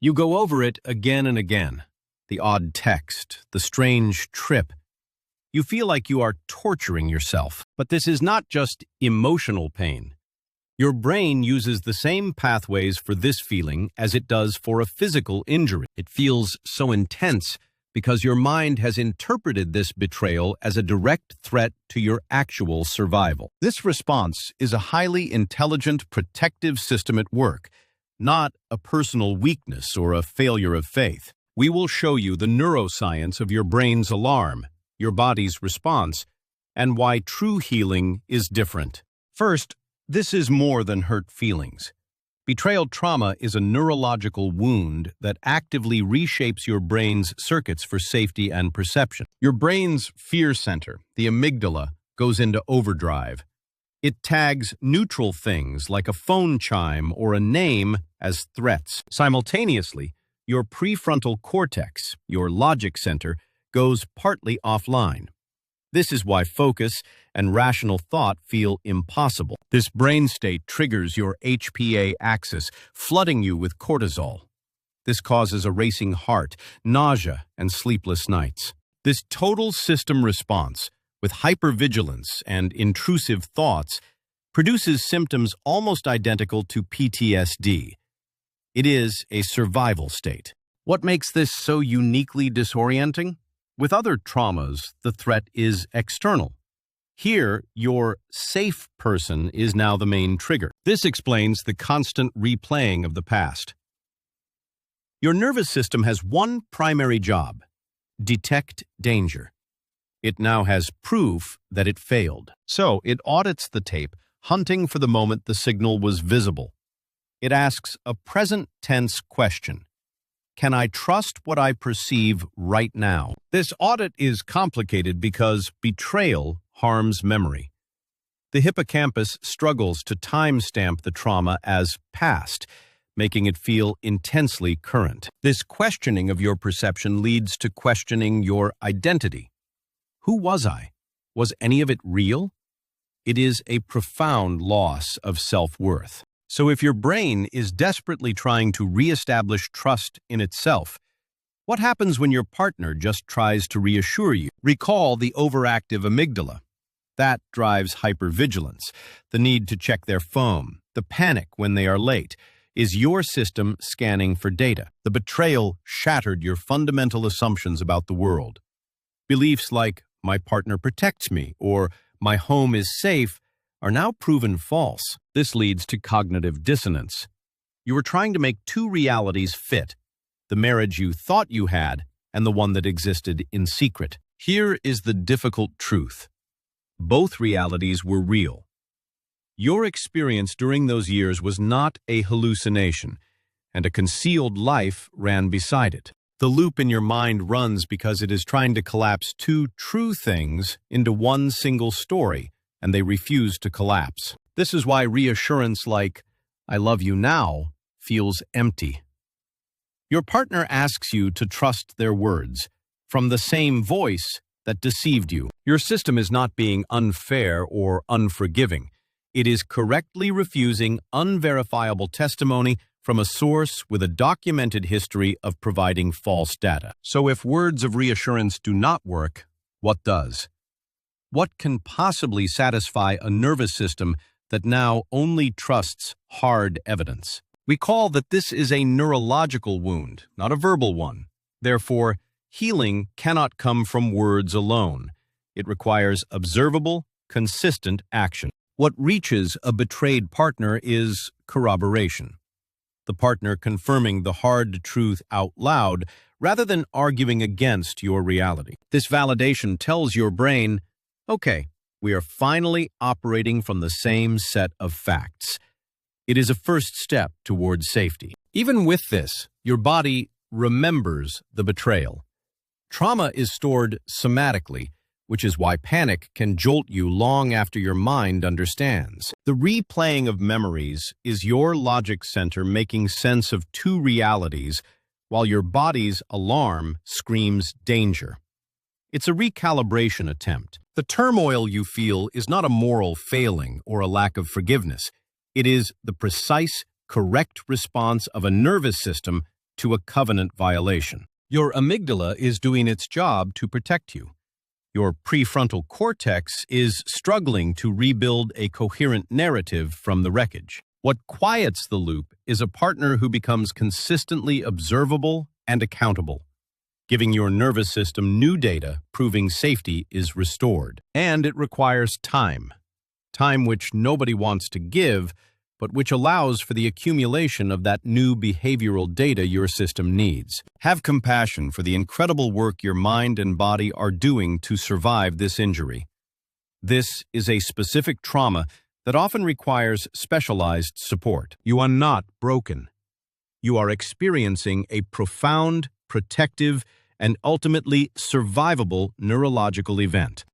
You go over it again and again. The odd text, the strange trip. You feel like you are torturing yourself. But this is not just emotional pain. Your brain uses the same pathways for this feeling as it does for a physical injury. It feels so intense because your mind has interpreted this betrayal as a direct threat to your actual survival. This response is a highly intelligent protective system at work, not a personal weakness or a failure of faith. We will show you the neuroscience of your brain's alarm, your body's response, and why true healing is different. First, this is more than hurt feelings. Betrayal trauma is a neurological wound that actively reshapes your brain's circuits for safety and perception. Your brain's fear center, the amygdala, goes into overdrive. It tags neutral things like a phone chime or a name as threats. Simultaneously, your prefrontal cortex, your logic center, goes partly offline. This is why focus and rational thought feel impossible. This brain state triggers your HPA axis, flooding you with cortisol. This causes a racing heart, nausea, and sleepless nights. This total system response, with hypervigilance and intrusive thoughts, produces symptoms almost identical to PTSD. It is a survival state. What makes this so uniquely disorienting? With other traumas, the threat is external. Here, your safe person is now the main trigger. This explains the constant replaying of the past. Your nervous system has one primary job: detect danger. It now has proof that it failed. So it audits the tape, hunting for the moment the signal was visible. It asks a present tense question. Can I trust what I perceive right now? This audit is complicated because betrayal harms memory. The hippocampus struggles to timestamp the trauma as past, making it feel intensely current. This questioning of your perception leads to questioning your identity. Who was I? Was any of it real? It is a profound loss of self-worth. So if your brain is desperately trying to reestablish trust in itself, what happens when your partner just tries to reassure you? Recall the overactive amygdala. That drives hypervigilance, the need to check their phone, the panic when they are late. Is your system scanning for data? The betrayal shattered your fundamental assumptions about the world. Beliefs like, my partner protects me, or my home is safe, are now proven false. This leads to cognitive dissonance. You are trying to make two realities fit, the marriage you thought you had and the one that existed in secret. Here is the difficult truth. Both realities were real. Your experience during those years was not a hallucination, and a concealed life ran beside it. The loop in your mind runs because it is trying to collapse two true things into one single story, and they refuse to collapse. This is why reassurance like, I love you now, feels empty. Your partner asks you to trust their words, from the same voice that deceived you. Your system is not being unfair or unforgiving. It is correctly refusing unverifiable testimony from a source with a documented history of providing false data. So if words of reassurance do not work, what does? What can possibly satisfy a nervous system that now only trusts hard evidence? We call that this is a neurological wound, not a verbal one. Therefore, healing cannot come from words alone. It requires observable, consistent action. What reaches a betrayed partner is corroboration. The partner confirming the hard truth out loud rather than arguing against your reality. This validation tells your brain, okay, we are finally operating from the same set of facts. It is a first step towards safety. Even with this, your body remembers the betrayal. Trauma is stored somatically, which is why panic can jolt you long after your mind understands. The replaying of memories is your logic center making sense of two realities while your body's alarm screams danger. It's a recalibration attempt. The turmoil you feel is not a moral failing or a lack of forgiveness. It is the precise, correct response of a nervous system to a covenant violation. Your amygdala is doing its job to protect you. Your prefrontal cortex is struggling to rebuild a coherent narrative from the wreckage. What quiets the loop is a partner who becomes consistently observable and accountable, giving your nervous system new data proving safety is restored. And it requires time. Time which nobody wants to give, but which allows for the accumulation of that new behavioral data your system needs. Have compassion for the incredible work your mind and body are doing to survive this injury. This is a specific trauma that often requires specialized support. You are not broken. You are experiencing a profound, protective, and ultimately survivable neurological event.